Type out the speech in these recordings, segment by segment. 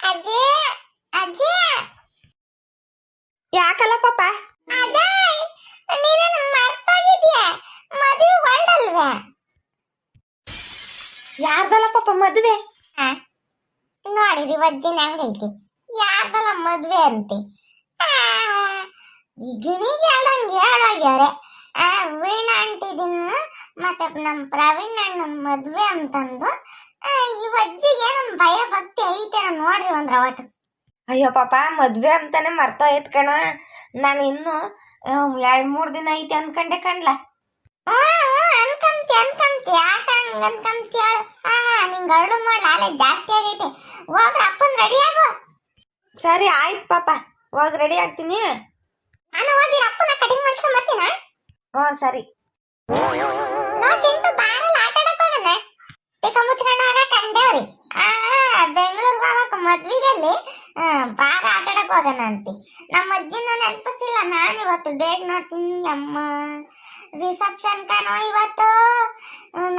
ಅಜ್ಜಿ ಅಜ್ಜಿ ಯಾಕಲ್ಲ ಪಾಪ? ಅಜಯ್ ನೀನು ಮರ್ತೋಗಿದ್ಯಾ? ಮದುವೆ ಹೊರಡಲ್ವೇ? ಯಾರ್ದಲ್ಲ ಪಾಪ ಮದುವೆ? ನೋಡಿರಿ ವಜ್ಜಿನ ಹಂಗೈತಿ. ಯಾರ್ದಲ್ಲ ಮದ್ವೆ ಅಂತೆ. ಗಿಣಿಗೆ ಹೇಳಂಗೆ ಹೇಳೋಗ್ಯಾರೆ. ವೀಣಾ ಅಂಟಿದಿನ ಮತ್ತೆ ನಮ್ಮ ಪ್ರವೀಣ್ ಅಣ್ಣ ಮದ್ವೆ ಅಂತಂದು ಈ ವಜ್ಜಿಗೆ ನಮ್ಮ ಭಯ ಭಕ್ತಿ ಐತೇನ ನೋಡ್ರಿ ಒಂದ್ರ ಒಟ್ಟು. ಅಯ್ಯೋ ಪಾಪ ಮದ್ವೆ ಅಂತಾನೆ ಮರ್ತೋಯ್ತು ಕಣ. ನಾನು ಇನ್ನು 2-3 ದಿನ ಐತೆ ಅನ್ಕಂಡೆ ಕಣ್ಲ. ಅನ್ಕಂತಿ ಯಾಕ ಹಂಗ ಅನ್ಕಂತಿ ಹೇಳು. ನಿಂಗೆ ಅರಳು ಮಾಡ್ಲ ಅಲ್ಲೇ ಜಾಸ್ತಿ ಆಗೈತೆ. ಹೋಗ್ರ ಅಪ್ಪನ್ ರೆಡಿ ಆಗು. ಸರಿ ಆಯ್ತು ಪಾಪ, ಹೋಗಿ ರೆಡಿ ಆಗ್ತೀನಿ. ನಾನು ಹೋಗಿ ಅಪ್ಪನ ಕಟಿಂಗ್ ಮಾಡ್ಸ್ಕೊಂಡ್ ಬರ್ತೀನ. ಸರಿ. ನೋ ಚಿಂಟು ಬಾರಲ್ಲ ಆಟ ಆಡಕ್ ಹೋಗಣ. ಟಿಕ ಮುಚ್ಕೊಂಡು ಹೋಗ ಕಂಡೇವ್ರಿ. ಬೆಂಗಳೂರಿಗೆ ಹೋಗಕ್ಕೆ ಮದ್ವಿದಲ್ಲಿ ಬಾರ ಆಟ ಆಡಕ್ ಹೋಗೋಣ ಅಂತಿ. ನಮ್ಮ ಅಜ್ಜಿನ ನೆನಪಿಸಿಲ್ಲ. ನಾನು ಇವತ್ತು ಡೇಟ್ ನೋಡ್ತೀನಿ. ಅಮ್ಮ ರಿಸೆಪ್ಷನ್ ಕಾಣೋ ಇವತ್ತು.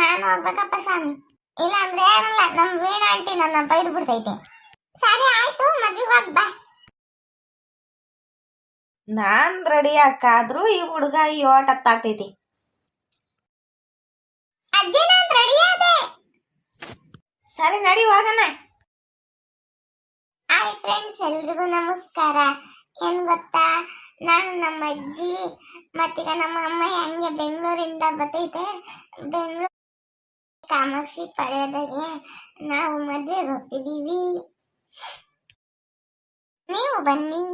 ನಾನು ಹೋಗ್ಬೇಕಪ್ಪ ಸ್ವಾಮಿ. ಇಲ್ಲ ಅಂದ್ರೆ ಏನಲ್ಲ, ನಮ್ಮ ವೀಣಾ ಆಂಟಿ ನನ್ನ ಬೈದು ಬಿಡ್ತೈತೆ. ಸರಿ ಆಯ್ತು, ಮದ್ವಿಗೆ ಹೋಗ್ ಬಾ. ನಾನ್ ರೆಡಿ ಹಾಕಾದ್ರೂ ಈ ಹುಡುಗ ಈ ಓಟ್ ಹತ್ತಾಗ್ತೈತಿ. ಅಜ್ಜಿ ನಾನು ರೆಡಿ ಆದೆ. ಸರಿ ನಡಿ ಹೋಗೋಣ. ಹಾಯ್ ಫ್ರೆಂಡ್ಸ್, ಎಲ್ರಿಗೂ ನಮಸ್ಕಾರ. ಏನ್ ಗೊತ್ತಾ, ನಾನು ನಮ್ಮ ಅಜ್ಜಿ ಮತ್ತೀಗ ನಮ್ಮ ಅಮ್ಮ ಹಂಗೆ ಬೆಂಗಳೂರಿಂದ ಬರ್ತೈತೆ. ಬೆಂಗಳೂರು ಕಾಮಾಕ್ಷಿ ಪಡೆಯೋದಾಗೆ ನಾವು ಮದ್ವೆಗೆ ಹೋಗ್ತಿದೀವಿ. ನೀವು ಬನ್ನಿ.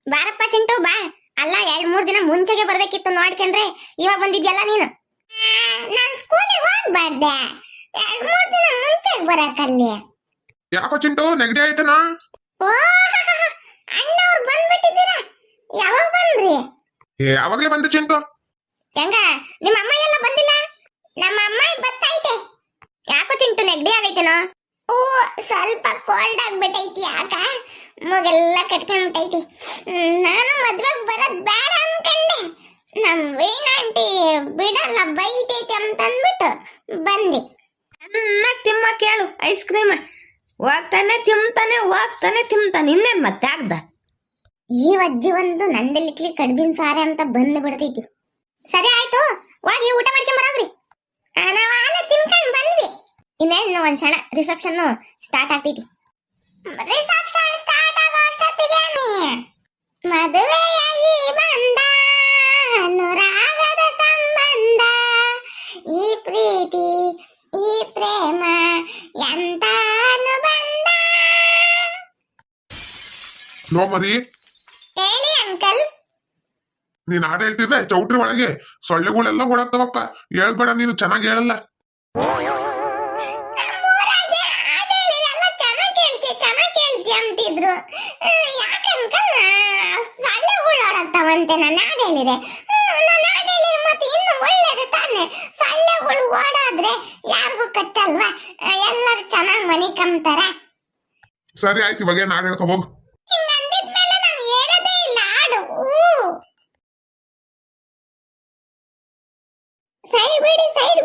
ಬಾರಪ್ಪ ಚಿಂಟು ಬಾ. ಅಲ್ಲ 2-3 ದಿನ ಮುಂಚೆಗೆ ಬರ್ಬೇಕಿತ್ತು ನೋಡ್ಕೊಂಡ್ರೆ, ಇವಾಗ ಬಂದಿದ್ಯಲ್ಲ ನೀನು. ನಾನು ಸ್ಕೂಲಿಗೆ ಹೋಗ್ಬಾರ್ದೆ. 2-3 ದಿನ ಮುಂಚೆಗೆ ಬರಕಲ್ಲಿ. ಯಾಕೋ ಚಿಂಟು ನೆಗಡಿ ಆಯ್ತನಾ? ಓ ಅಣ್ಣವ್ರು ಬಂದ್ಬಿಟ್ಟಿದ್ದೀರಾ? ಯಾವಾಗ ಬಂದ್ರಿ? ಯಾವಾಗ್ಲೇ ಬಂದೆ ಚಿಂಟು. ಹೆಂಗ ನಿಮ್ಮ ಅಮ್ಮ ಎಲ್ಲ ಬಂದಿಲ್ಲ? ನಮ್ಮ ಅಮ್ಮ ಬತ್ತೈತೆ. ಯಾಕೋ ಚಿಂಟು ನೆಗಡಿ ಆಗೈತೇನೋ? ಓ ಸ್ವಲ್ಪ ಕೋಲ್ಡ್ ಆಗ್ಬಿಟ್ಟೈತಿ. ಯಾಕ ಮೂಗೆಲ್ಲ ಕಟ್ಕೊಂಡ್ಬಿಟ್ಟೈತಿ. ನಾನು ಮದ್ವೆಗೆ ಬರೋದ್ ಬೇಡ ಅನ್ಕಂಡೆ. ನಮ್ ವೀಣಾ ಆಂಟಿ ಬಿಡಲ್ಲ, ಬೈತೈತಿ ಅಂತಂದ್ಬಿಟ್ಟು ಬಂದೆ. ಚೆನ್ನಾಗಿ ತಿಮ್ಮ ಕೇಳು ಐಸ್ ಕ್ರೀಮ್. ಹೋಗ್ತಾನೆ ತಿಂತಾನೆ ಇನ್ನೇನ್ ಮತ್ತೆ ಆಗ್ದ. ಈ ಅಜ್ಜಿ ಒಂದು ನಂದಲಿಕ್ಲಿ ಕಡ್ಬಿನ ಸಾರೆ ಅಂತ ಬಂದು ಬಿಡ್ತೈತಿ. ಸರಿ ಆಯ್ತು, ಹೋಗಿ ಊಟ ಮಾಡ್ಕೊಂಡ್ ಬರೋದ್ರಿ. ನಾವು ಹಾಲೆ ತಿನ್ಕೊಂಡ್ ಬಂದ್ವಿ. ಇನ್ನೇನು ಒಂದ್ ಕ್ಷಣ ರಿಸೆಪ್ಷನ್ ಸ್ಟಾರ್ಟ್ ಆಗ್ತೈತಿ. ರಿಸೆಪ್ಷನ್ ಸ್ಟಾರ್ಟ್ ಆಗೋ ಅಷ್ಟೊತ್ತಿಗೆ ಮದುವೆಯಾಗಿ ಬಂದ ಅನುರಾಗದ ಸಂಬಂಧ, ಈ ಪ್ರೀತಿ ಈ ಪ್ರೇಮ ಎಂತ ಅನುಬಂಧ. ನೋ ಮರಿ, ಹೇಳಿ ಅಂಕಲ್. ನೀನ್ ಹಾಡು ಹೇಳ್ತಿದ್ರೆ ಚೌಟ್ರಿ ಒಳಗೆ ಸೊಳ್ಳೆಗಳೆಲ್ಲ ಓಡಾಡ್ತಾವಪ್ಪ. ಹೇಳ್ಬೇಡ, ನೀನು ಚೆನ್ನಾಗಿ ಹೇಳಲ್ಲ. ಅಂತಿದ್ರು. ಯಾಕಂಕಲ್ ಸೊಳ್ಳೆಗಳು ಓಡಾಡ್ತಾವಂತೆ ನಾನು ಹಾಡು ಹೇಳಿದೆ. ನಾನು ಹಾಡು ಹೇಳಿದ್ರೆ ಮತ್ತೆ ಇನ್ನು ಒಳ್ಳೇದು ತಾನೆ. ಸೊಳ್ಳೆಗಳು ಓಡಾದ್ರೆ ಯಾರಿಗೂ ಕಟ್ಟಲ್ವಾ, ಎಲ್ಲರೂ ಚೆನ್ನಾಗಿ ಮನೆ ಕಂಬ್ತಾರ. ಸರಿ ಆಯ್ತು, ಇವಾಗ ಏನ್ ಹಾಡು ಹೇಳ್ಕೊ ಹೋಗು. ಹಿಂಗಂದಿದ್ಮೇಲೆ ನಾನು ಹೇಳೋದೇ ಇಲ್ಲ ಹಾಡು. ಸೈಡ್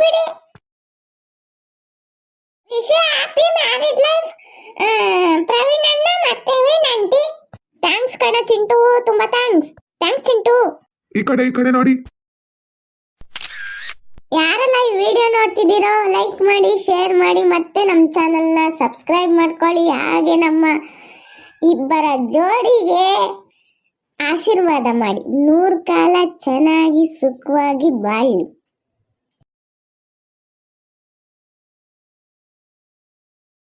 ಬಿಡಿ. Wish you happy married life Praveen ಅಣ್ಣ ಮತ್ತೆ ವೀಣಾ ಆಂಟಿ. ಥ್ಯಾಂಕ್ಸ್ ಕಣ ಚಿಂಟು, ತುಂಬಾ ಥ್ಯಾಂಕ್ಸ್ ಚಿಂಟು. ಈ ಕಡೆ ನೋಡಿ. ಯಾರೆಲ್ಲ ಈ ವಿಡಿಯೋ ನೋಡ್ತಿದ್ದೀರೋ ಲೈಕ್ ಮಾಡಿ, ಶೇರ್ ಮಾಡಿ, ಮತ್ತೆ ನಮ್ಮ ಚಾನಲ್ನ ಸಬ್ಸ್ಕ್ರೈಬ್ ಮಾಡ್ಕೊಳ್ಳಿ. ಹಾಗೆ ನಮ್ಮ ಇಬ್ಬರ ಜೋಡಿಗೆ ಆಶೀರ್ವಾದ ಮಾಡಿ 100 ಕಾಲ ಚೆನ್ನಾಗಿ ಸುಖವಾಗಿ ಬಾಳಿ.